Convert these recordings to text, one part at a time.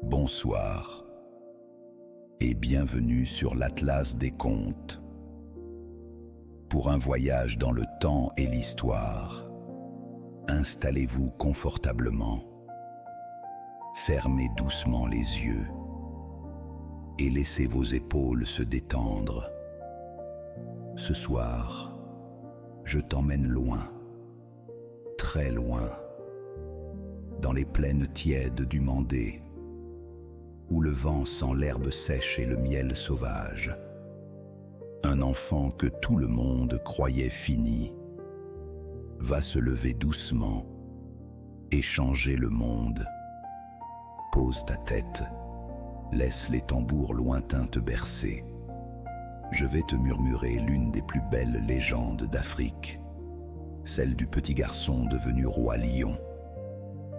Bonsoir et bienvenue sur l'Atlas des contes. Pour un voyage dans le temps et l'histoire, installez-vous confortablement, fermez doucement les yeux et laissez vos épaules se détendre. Ce soir, je t'emmène loin, très loin, dans les plaines tièdes du Mandé, où le vent sent l'herbe sèche et le miel sauvage. Un enfant que tout le monde croyait fini va se lever doucement et changer le monde. Pose ta tête, laisse les tambours lointains te bercer. Je vais te murmurer l'une des plus belles légendes d'Afrique, celle du petit garçon devenu roi lion,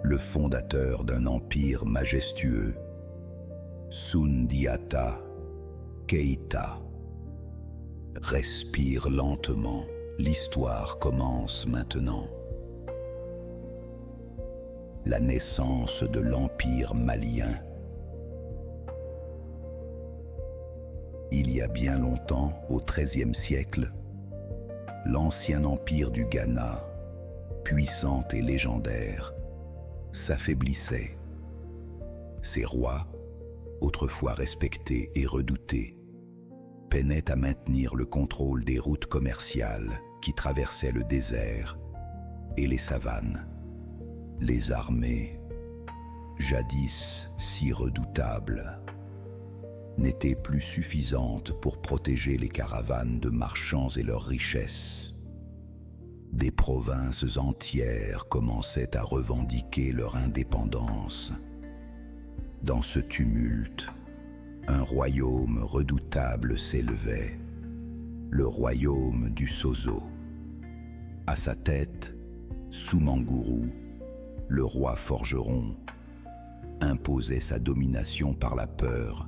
le fondateur d'un empire majestueux, Soundiata Keïta. Respire lentement, l'histoire commence maintenant. La naissance de l'empire malien. Il y a bien longtemps, au XIIIe siècle, l'ancien empire du Ghana, puissant et légendaire, s'affaiblissait. Ses rois, autrefois respectés et redoutés, peinaient à maintenir le contrôle des routes commerciales qui traversaient le désert et les savanes. Les armées, jadis si redoutables, n'étaient plus suffisantes pour protéger les caravanes de marchands et leurs richesses. Des provinces entières commençaient à revendiquer leur indépendance. Dans ce tumulte, un royaume redoutable s'élevait, le royaume du Soso. À sa tête, Soumangourou, le roi forgeron, imposait sa domination par la peur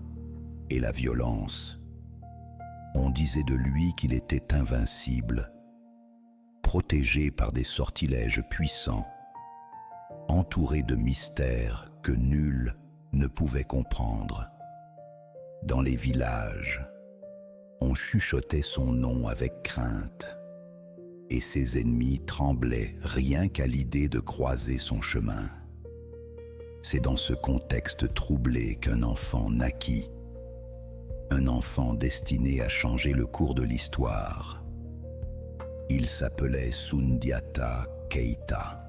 et la violence. On disait de lui qu'il était invincible, protégé par des sortilèges puissants, entouré de mystères que nul ne pouvait comprendre. Dans les villages, on chuchotait son nom avec crainte, et ses ennemis tremblaient rien qu'à l'idée de croiser son chemin. C'est dans ce contexte troublé qu'un enfant naquit, un enfant destiné à changer le cours de l'histoire. Il s'appelait Soundiata Keïta.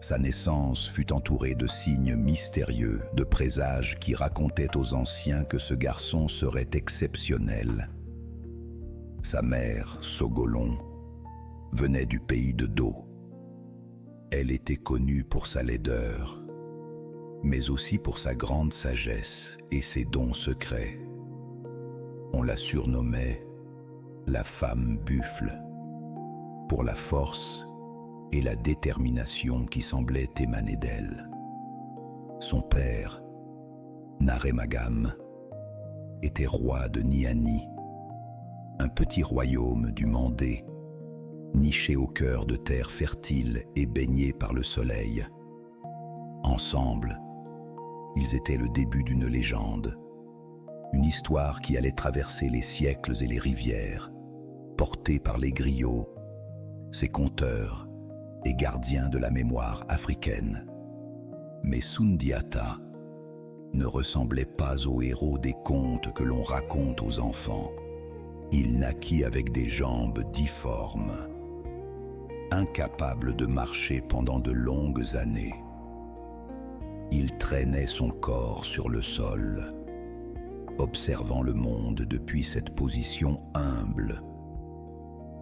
Sa naissance fut entourée de signes mystérieux, de présages qui racontaient aux anciens que ce garçon serait exceptionnel. Sa mère, Sogolon, venait du pays de Do. Elle était connue pour sa laideur, mais aussi pour sa grande sagesse et ses dons secrets. On la surnommait la femme buffle, pour la force et la détermination qui semblait émaner d'elle. Son père, Naremagam, était roi de Niani, un petit royaume du Mandé, niché au cœur de terres fertiles et baigné par le soleil. Ensemble, ils étaient le début d'une légende, une histoire qui allait traverser les siècles et les rivières, portée par les griots, ces conteurs et gardiens de la mémoire africaine. Mais Soundiata ne ressemblait pas aux héros des contes que l'on raconte aux enfants. Il naquit avec des jambes difformes, incapable de marcher pendant de longues années. Il traînait son corps sur le sol, observant le monde depuis cette position humble.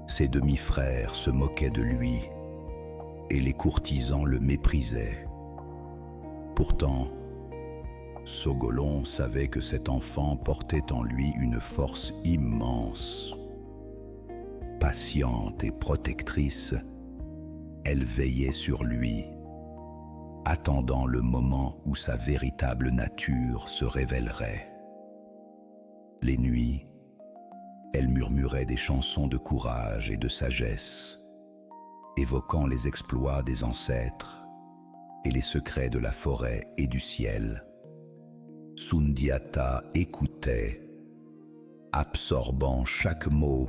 Ses demi-frères se moquaient de lui et les courtisans le méprisaient. Pourtant, Sogolon savait que cet enfant portait en lui une force immense. Patiente et protectrice, elle veillait sur lui, attendant le moment où sa véritable nature se révélerait. Les nuits, elle murmurait des chansons de courage et de sagesse, évoquant les exploits des ancêtres et les secrets de la forêt et du ciel. Sundiata écoutait, absorbant chaque mot,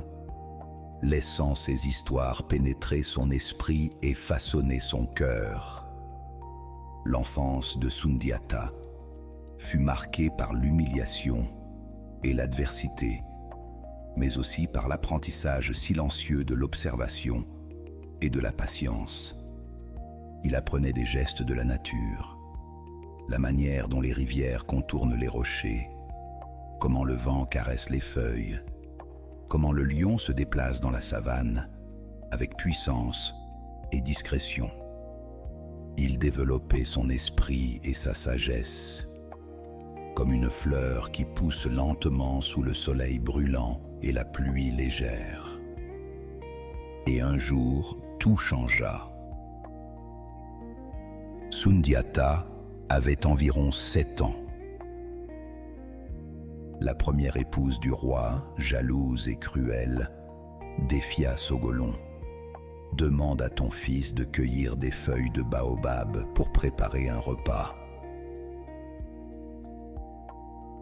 laissant ses histoires pénétrer son esprit et façonner son cœur. L'enfance de Sundiata fut marquée par l'humiliation et l'adversité, mais aussi par l'apprentissage silencieux de l'observation et de la patience. Il apprenait des gestes de la nature, la manière dont les rivières contournent les rochers, comment le vent caresse les feuilles, comment le lion se déplace dans la savane avec puissance et discrétion. Il développait son esprit et sa sagesse, comme une fleur qui pousse lentement sous le soleil brûlant et la pluie légère. Et un jour, tout changea. Sundiata avait environ 7 ans. La première épouse du roi, jalouse et cruelle, défia Sogolon. « Demande à ton fils de cueillir des feuilles de baobab pour préparer un repas. »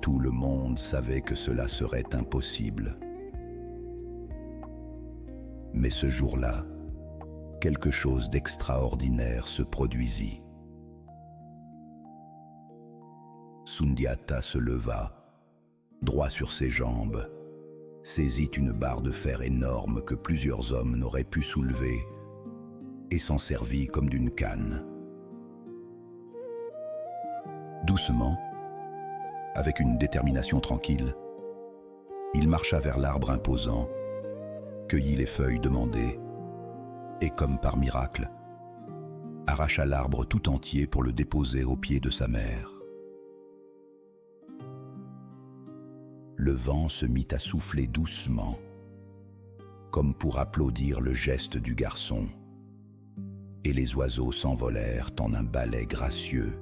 Tout le monde savait que cela serait impossible. Mais ce jour-là, quelque chose d'extraordinaire se produisit. Sundiata se leva, droit sur ses jambes, saisit une barre de fer énorme que plusieurs hommes n'auraient pu soulever et s'en servit comme d'une canne. Doucement, avec une détermination tranquille, il marcha vers l'arbre imposant, cueillit les feuilles demandées et, comme par miracle, arracha l'arbre tout entier pour le déposer aux pieds de sa mère. Le vent se mit à souffler doucement, comme pour applaudir le geste du garçon, et les oiseaux s'envolèrent en un ballet gracieux.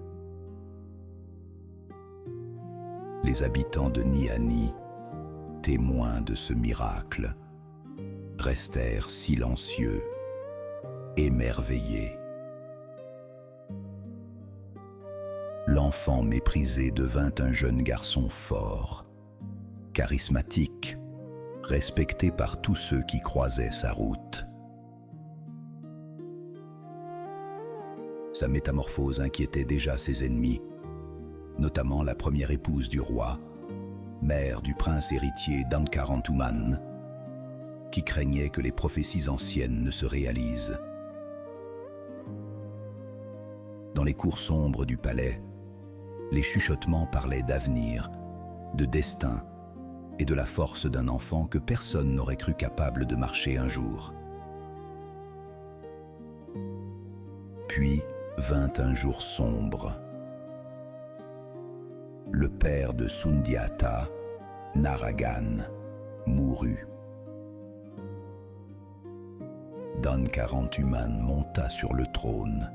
Les habitants de Niani, témoins de ce miracle, restèrent silencieux, émerveillés. L'enfant méprisé devint un jeune garçon fort, charismatique, respecté par tous ceux qui croisaient sa route. Sa métamorphose inquiétait déjà ses ennemis, notamment la première épouse du roi, mère du prince héritier d'Ankarantuman, qui craignait que les prophéties anciennes ne se réalisent. Dans les cours sombres du palais, les chuchotements parlaient d'avenir, de destin et de la force d'un enfant que personne n'aurait cru capable de marcher un jour. Puis vint un jour sombre. Le père de Sundiata, Naragan, mourut. Dankarantuman monta sur le trône,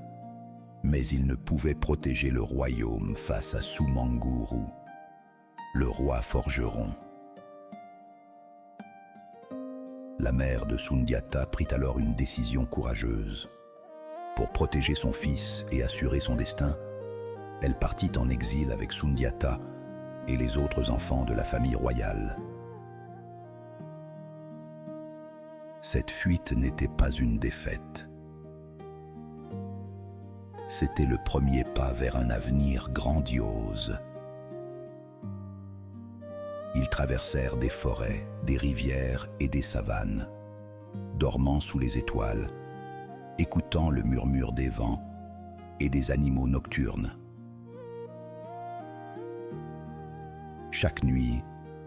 mais il ne pouvait protéger le royaume face à Sumanguru, le roi forgeron. La mère de Sundiata prit alors une décision courageuse. Pour protéger son fils et assurer son destin, elle partit en exil avec Sundiata et les autres enfants de la famille royale. Cette fuite n'était pas une défaite. C'était le premier pas vers un avenir grandiose. Ils traversèrent des forêts, des rivières et des savanes, dormant sous les étoiles, écoutant le murmure des vents et des animaux nocturnes. Chaque nuit,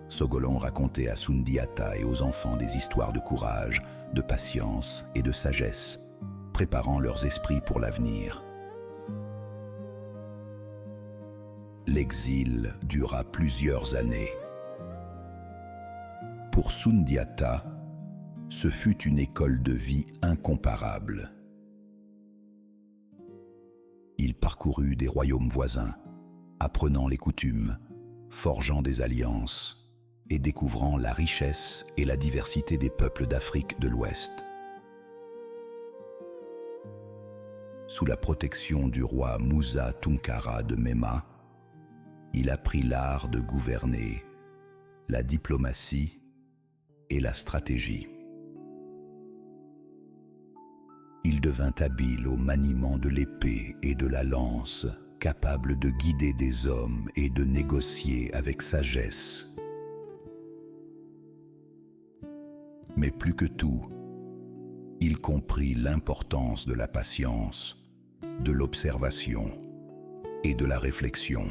Sogolon racontait à Sundiata et aux enfants des histoires de courage, de patience et de sagesse, préparant leurs esprits pour l'avenir. L'exil dura plusieurs années. Pour Sundiata, ce fut une école de vie incomparable. Il parcourut des royaumes voisins, apprenant les coutumes, forgeant des alliances et découvrant la richesse et la diversité des peuples d'Afrique de l'Ouest. Sous la protection du roi Musa Tunkara de Mema, il apprit l'art de gouverner, la diplomatie et la stratégie. Il devint habile au maniement de l'épée et de la lance, capable de guider des hommes et de négocier avec sagesse. Mais plus que tout, il comprit l'importance de la patience, de l'observation et de la réflexion.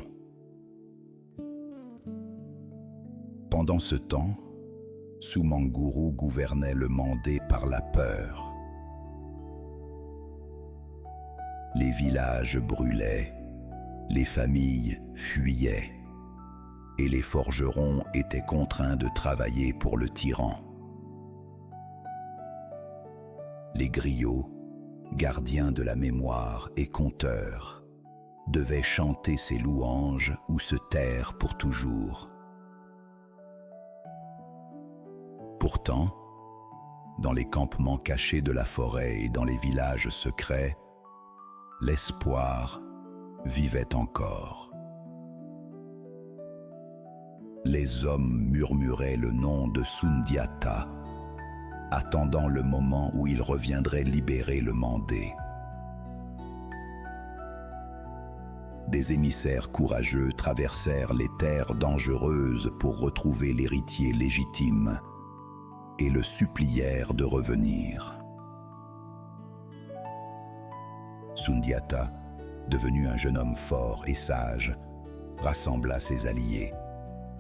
Pendant ce temps, Sumanguru gouvernait le Mandé par la peur. Les villages brûlaient, les familles fuyaient, et les forgerons étaient contraints de travailler pour le tyran. Les griots, gardiens de la mémoire et conteurs, devaient chanter ses louanges ou se taire pour toujours. Pourtant, dans les campements cachés de la forêt et dans les villages secrets, l'espoir vivait encore. Les hommes murmuraient le nom de Sundiata, attendant le moment où il reviendrait libérer le Mandé. Des émissaires courageux traversèrent les terres dangereuses pour retrouver l'héritier légitime et le supplièrent de revenir. Sundiata, devenu un jeune homme fort et sage, rassembla ses alliés,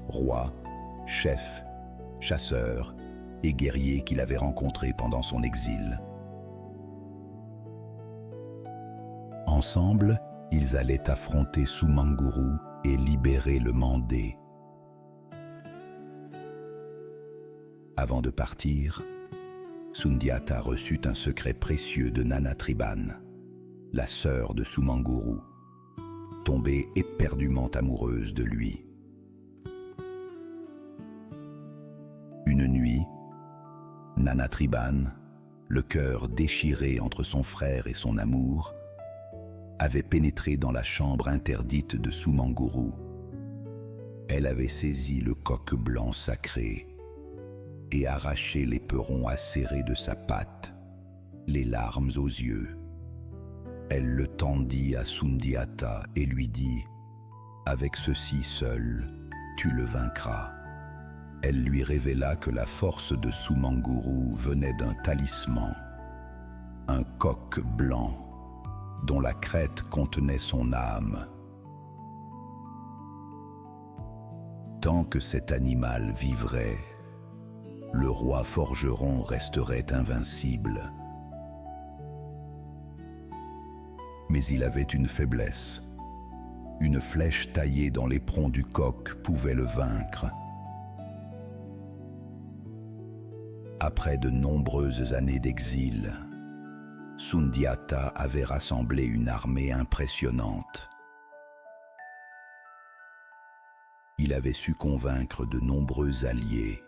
rois, chefs, chasseurs et guerriers qu'il avait rencontrés pendant son exil. Ensemble, ils allaient affronter Sumanguru et libérer le Mandé. Avant de partir, Sundiata reçut un secret précieux de Nanatriban, la sœur de Sumanguru, tombée éperdument amoureuse de lui. Une nuit, Nanatriban, le cœur déchiré entre son frère et son amour, avait pénétré dans la chambre interdite de Sumanguru. Elle avait saisi le coq blanc sacré et arraché l'éperon acéré de sa patte, les larmes aux yeux. Elle le tendit à Sundiata et lui dit « Avec ceci seul, tu le vaincras ». Elle lui révéla que la force de Sumanguru venait d'un talisman, un coq blanc dont la crête contenait son âme. Tant que cet animal vivrait, le roi forgeron resterait invincible. Mais il avait une faiblesse. Une flèche taillée dans l'éperon du coq pouvait le vaincre. Après de nombreuses années d'exil, Sundiata avait rassemblé une armée impressionnante. Il avait su convaincre de nombreux alliés,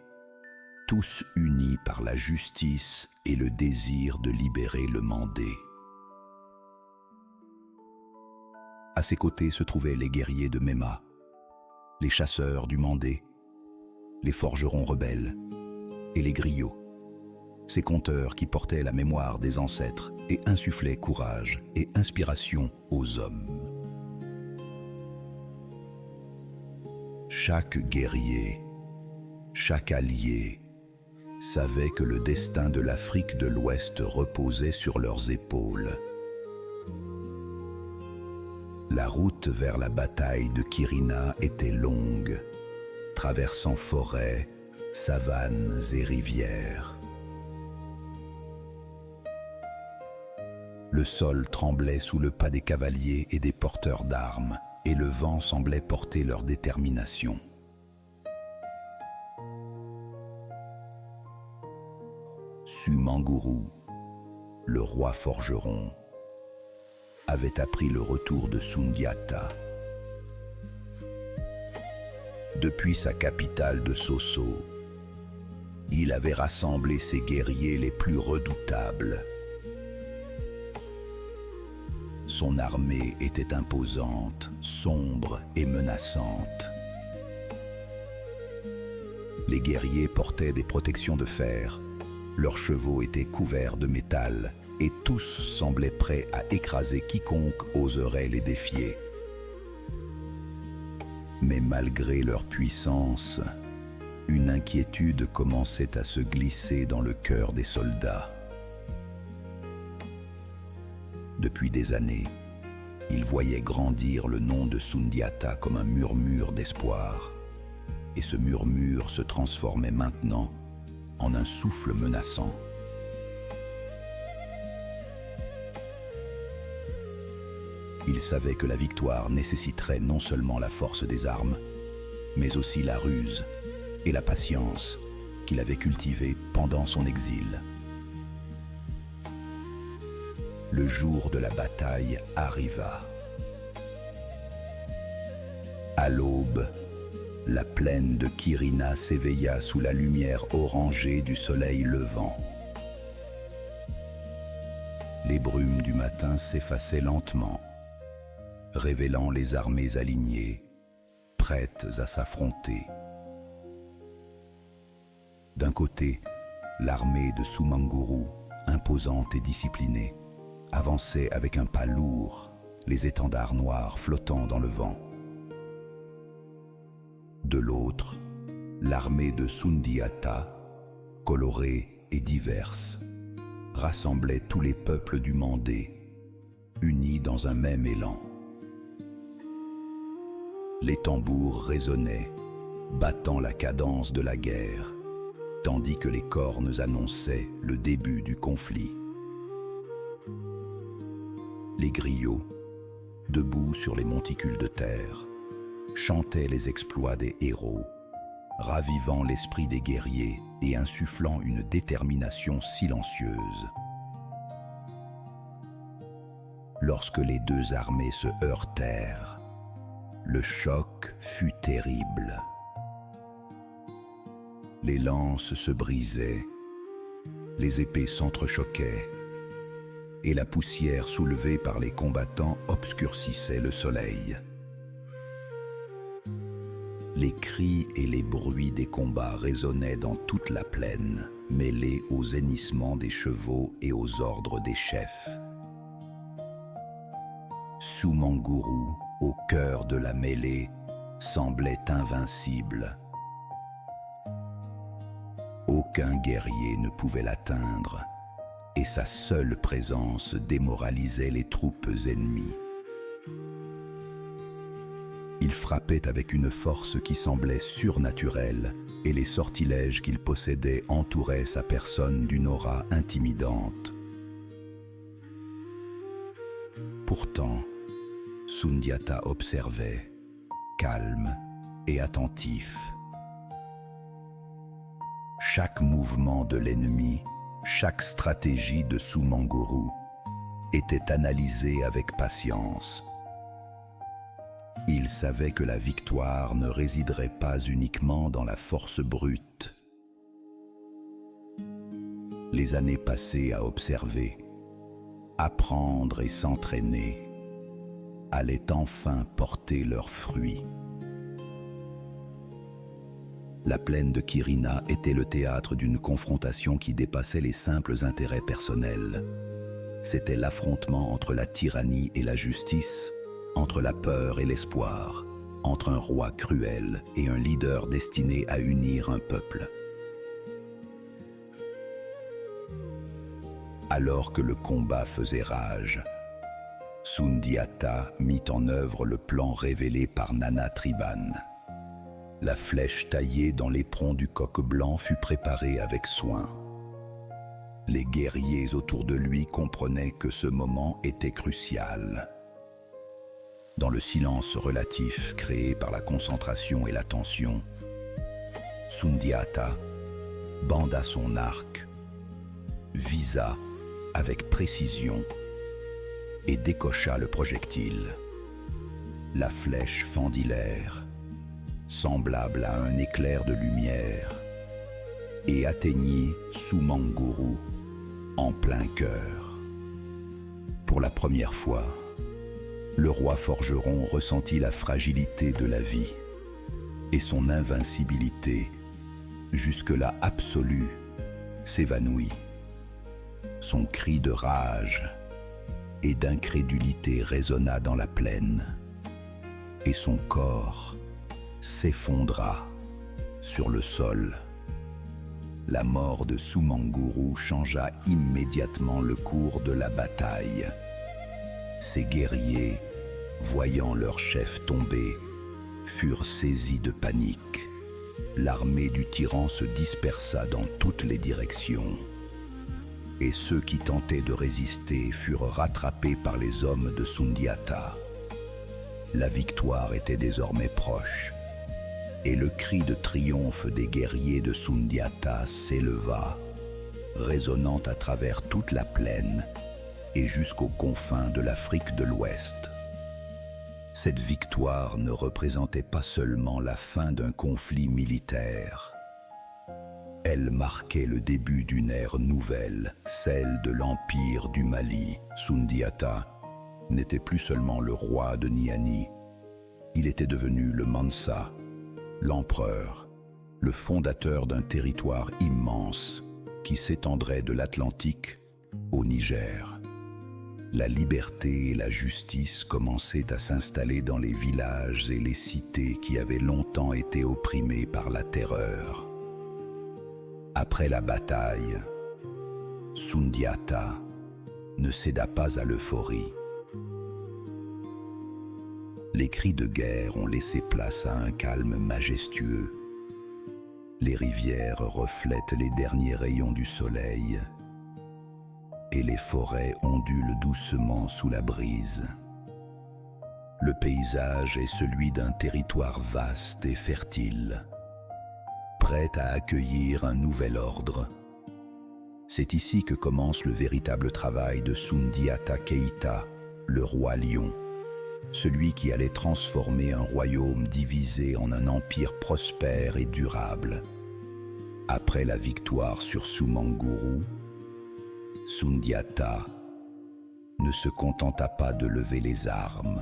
tous unis par la justice et le désir de libérer le Mandé. À ses côtés se trouvaient les guerriers de Mema, les chasseurs du Mandé, les forgerons rebelles et les griots, ces conteurs qui portaient la mémoire des ancêtres et insufflaient courage et inspiration aux hommes. Chaque guerrier, chaque allié savait que le destin de l'Afrique de l'Ouest reposait sur leurs épaules. La route vers la bataille de Quirina était longue, traversant forêts, savanes et rivières. Le sol tremblait sous le pas des cavaliers et des porteurs d'armes, et le vent semblait porter leur détermination. Sumanguru, le roi forgeron, avait appris le retour de Sundiata. Depuis sa capitale de Sosso, il avait rassemblé ses guerriers les plus redoutables. Son armée était imposante, sombre et menaçante. Les guerriers portaient des protections de fer, leurs chevaux étaient couverts de métal et tous semblaient prêts à écraser quiconque oserait les défier. Mais malgré leur puissance, une inquiétude commençait à se glisser dans le cœur des soldats. Depuis des années, ils voyaient grandir le nom de Sundiata comme un murmure d'espoir. Et ce murmure se transformait maintenant en un souffle menaçant. Ils savaient que la victoire nécessiterait non seulement la force des armes, mais aussi la ruse et la patience qu'il avait cultivée pendant son exil. Le jour de la bataille arriva. À l'aube, la plaine de Quirina s'éveilla sous la lumière orangée du soleil levant. Les brumes du matin s'effaçaient lentement, révélant les armées alignées, prêtes à s'affronter. D'un côté, l'armée de Sumanguru, imposante et disciplinée, avançait avec un pas lourd, les étendards noirs flottant dans le vent. De l'autre, l'armée de Sundiata, colorée et diverse, rassemblait tous les peuples du Mandé, unis dans un même élan. Les tambours résonnaient, battant la cadence de la guerre, tandis que les cornes annonçaient le début du conflit. Les griots, debout sur les monticules de terre, chantaient les exploits des héros, ravivant l'esprit des guerriers et insufflant une détermination silencieuse. Lorsque les deux armées se heurtèrent, le choc fut terrible. Les lances se brisaient, les épées s'entrechoquaient, et la poussière soulevée par les combattants obscurcissait le soleil. Les cris et les bruits des combats résonnaient dans toute la plaine, mêlés aux hennissements des chevaux et aux ordres des chefs. Sumanguru, au cœur de la mêlée, semblait invincible. Aucun guerrier ne pouvait l'atteindre, et sa seule présence démoralisait les troupes ennemies. Il frappait avec une force qui semblait surnaturelle, et les sortilèges qu'il possédait entouraient sa personne d'une aura intimidante. Pourtant, Sundiata observait, calme et attentif. Chaque mouvement de l'ennemi, chaque stratégie de Sumanguru était analysée avec patience. Il savait que la victoire ne résiderait pas uniquement dans la force brute. Les années passées à observer, apprendre et s'entraîner allaient enfin porter leurs fruits. La plaine de Quirina était le théâtre d'une confrontation qui dépassait les simples intérêts personnels. C'était l'affrontement entre la tyrannie et la justice, entre la peur et l'espoir, entre un roi cruel et un leader destiné à unir un peuple. Alors que le combat faisait rage, Sundiata mit en œuvre le plan révélé par Nana Triban. La flèche taillée dans l'éperon du coq blanc fut préparée avec soin. Les guerriers autour de lui comprenaient que ce moment était crucial. Dans le silence relatif créé par la concentration et la tension, Sundiata banda son arc, visa avec précision et décocha le projectile. La flèche fendit l'air, semblable à un éclair de lumière, et atteignit Sumanguru en plein cœur. Pour la première fois, le roi forgeron ressentit la fragilité de la vie et son invincibilité, jusque-là absolue, s'évanouit. Son cri de rage et d'incrédulité résonna dans la plaine, et son corps s'effondra sur le sol. La mort de Sumanguru changea immédiatement le cours de la bataille. Ces guerriers, voyant leur chef tomber, furent saisis de panique. L'armée du tyran se dispersa dans toutes les directions, et ceux qui tentaient de résister furent rattrapés par les hommes de Sundiata. La victoire était désormais proche, et le cri de triomphe des guerriers de Sundiata s'éleva, résonnant à travers toute la plaine et jusqu'aux confins de l'Afrique de l'Ouest. Cette victoire ne représentait pas seulement la fin d'un conflit militaire. Elle marquait le début d'une ère nouvelle, celle de l'Empire du Mali. Sundiata n'était plus seulement le roi de Niani, il était devenu le Mansa, l'empereur, le fondateur d'un territoire immense qui s'étendrait de l'Atlantique au Niger. La liberté et la justice commençaient à s'installer dans les villages et les cités qui avaient longtemps été opprimés par la terreur. Après la bataille, Sundiata ne céda pas à l'euphorie. Les cris de guerre ont laissé place à un calme majestueux. Les rivières reflètent les derniers rayons du soleil et les forêts ondulent doucement sous la brise. Le paysage est celui d'un territoire vaste et fertile, prêt à accueillir un nouvel ordre. C'est ici que commence le véritable travail de Sundiata Keïta, le roi lion, celui qui allait transformer un royaume divisé en un empire prospère et durable. Après la victoire sur Sumanguru, Sundiata ne se contenta pas de lever les armes.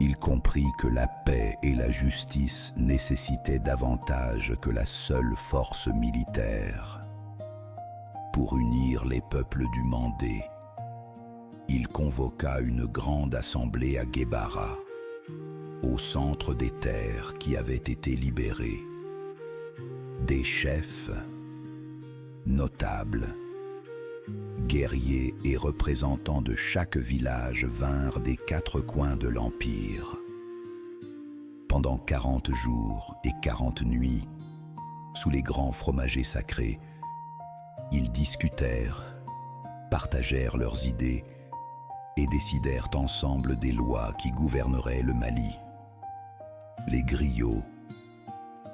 Il comprit que la paix et la justice nécessitaient davantage que la seule force militaire. Pour unir les peuples du Mandé, il convoqua une grande assemblée à Guébara, au centre des terres qui avaient été libérées. Des chefs, notables, guerriers et représentants de chaque village vinrent des 4 coins de l'Empire. Pendant 40 jours et 40 nuits, sous les grands fromagers sacrés, ils discutèrent, partagèrent leurs idées et décidèrent ensemble des lois qui gouverneraient le Mali. Les griots,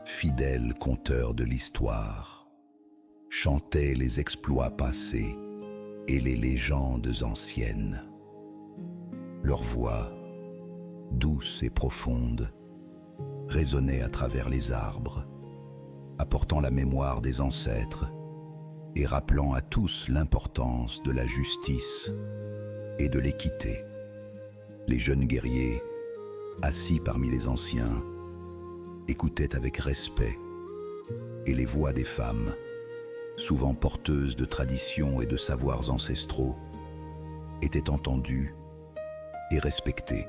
fidèles conteurs de l'histoire, chantaient les exploits passés et les légendes anciennes. Leur voix, douce et profonde, résonnait à travers les arbres, apportant la mémoire des ancêtres et rappelant à tous l'importance de la justice et de l'équité. Les jeunes guerriers, assis parmi les anciens, écoutaient avec respect, et les voix des femmes, souvent porteuses de traditions et de savoirs ancestraux, étaient entendues et respectées.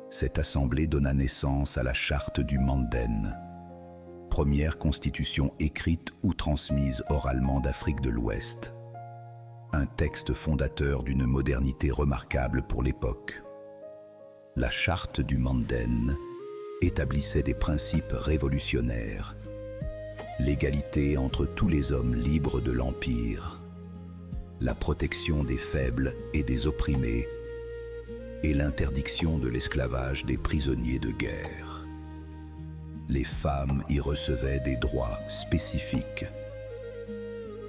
Cette assemblée donna naissance à la charte du Manden, première constitution écrite ou transmise oralement d'Afrique de l'Ouest, un texte fondateur d'une modernité remarquable pour l'époque. La charte du Manden établissait des principes révolutionnaires: l'égalité entre tous les hommes libres de l'Empire, la protection des faibles et des opprimés, et l'interdiction de l'esclavage des prisonniers de guerre. Les femmes y recevaient des droits spécifiques,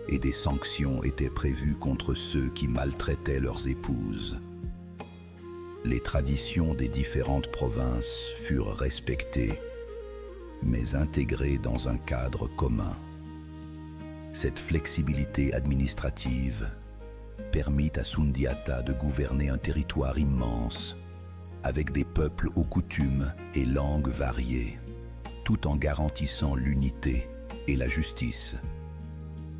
et des sanctions étaient prévues contre ceux qui maltraitaient leurs épouses. Les traditions des différentes provinces furent respectées, mais intégrées dans un cadre commun. Cette flexibilité administrative permit à Sundiata de gouverner un territoire immense, avec des peuples aux coutumes et langues variées, tout en garantissant l'unité et la justice.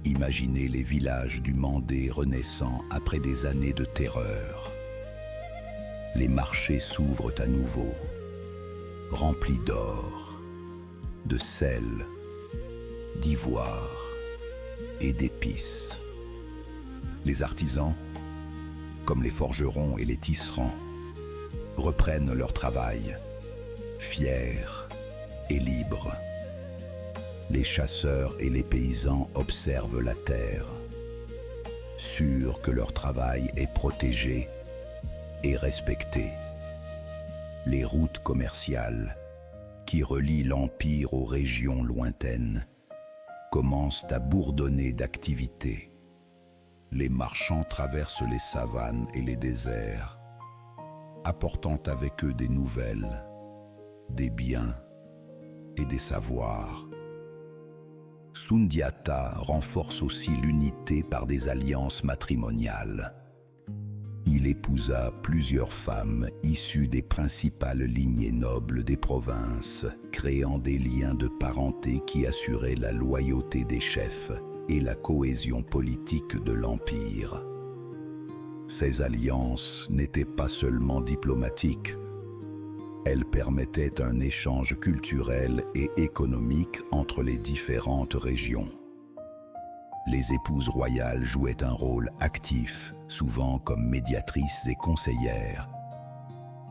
Imaginez les villages du Mandé renaissant après des années de terreur. Les marchés s'ouvrent à nouveau, remplis d'or, de sel, d'ivoire et d'épices. Les artisans, comme les forgerons et les tisserands, reprennent leur travail, fiers et libres. Les chasseurs et les paysans observent la terre, sûrs que leur travail est protégé et respecté. Les routes commerciales, qui relient l'Empire aux régions lointaines, commencent à bourdonner d'activité. Les marchands traversent les savanes et les déserts, apportant avec eux des nouvelles, des biens et des savoirs. Sundiata renforce aussi l'unité par des alliances matrimoniales. Il épousa plusieurs femmes issues des principales lignées nobles des provinces, créant des liens de parenté qui assuraient la loyauté des chefs et la cohésion politique de l'Empire. Ces alliances n'étaient pas seulement diplomatiques, elles permettaient un échange culturel et économique entre les différentes régions. Les épouses royales jouaient un rôle actif, souvent comme médiatrices et conseillères,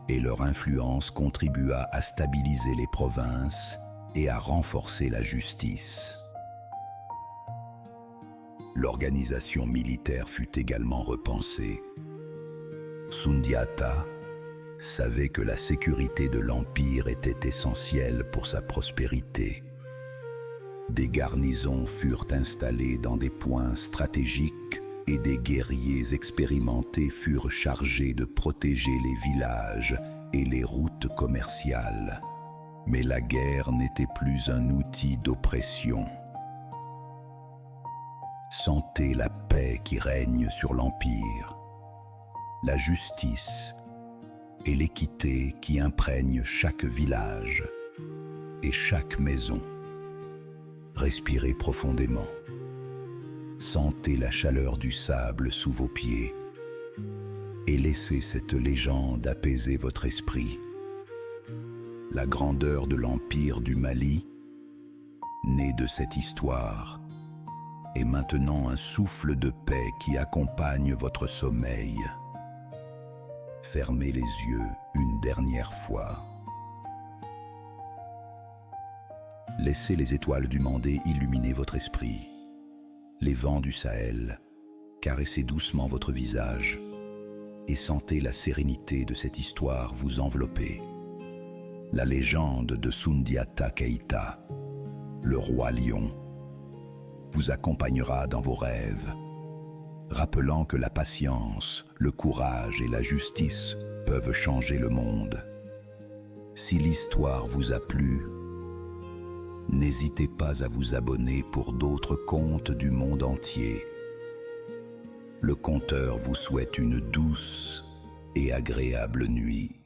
et leur influence contribua à stabiliser les provinces et à renforcer la justice. L'organisation militaire fut également repensée. Sundiata savait que la sécurité de l'Empire était essentielle pour sa prospérité. Des garnisons furent installées dans des points stratégiques et des guerriers expérimentés furent chargés de protéger les villages et les routes commerciales. Mais la guerre n'était plus un outil d'oppression. Sentez la paix qui règne sur l'Empire, la justice et l'équité qui imprègnent chaque village et chaque maison. Respirez profondément. Sentez la chaleur du sable sous vos pieds et laissez cette légende apaiser votre esprit. La grandeur de l'Empire du Mali, né de cette histoire, est maintenant un souffle de paix qui accompagne votre sommeil. Fermez les yeux une dernière fois. Laissez les étoiles du Mandé illuminer votre esprit. Les vents du Sahel, caressez doucement votre visage et sentez la sérénité de cette histoire vous envelopper. La légende de Sundiata Keïta, le roi lion, vous accompagnera dans vos rêves, rappelant que la patience, le courage et la justice peuvent changer le monde. Si l'histoire vous a plu, n'hésitez pas à vous abonner pour d'autres contes du monde entier. Le conteur vous souhaite une douce et agréable nuit.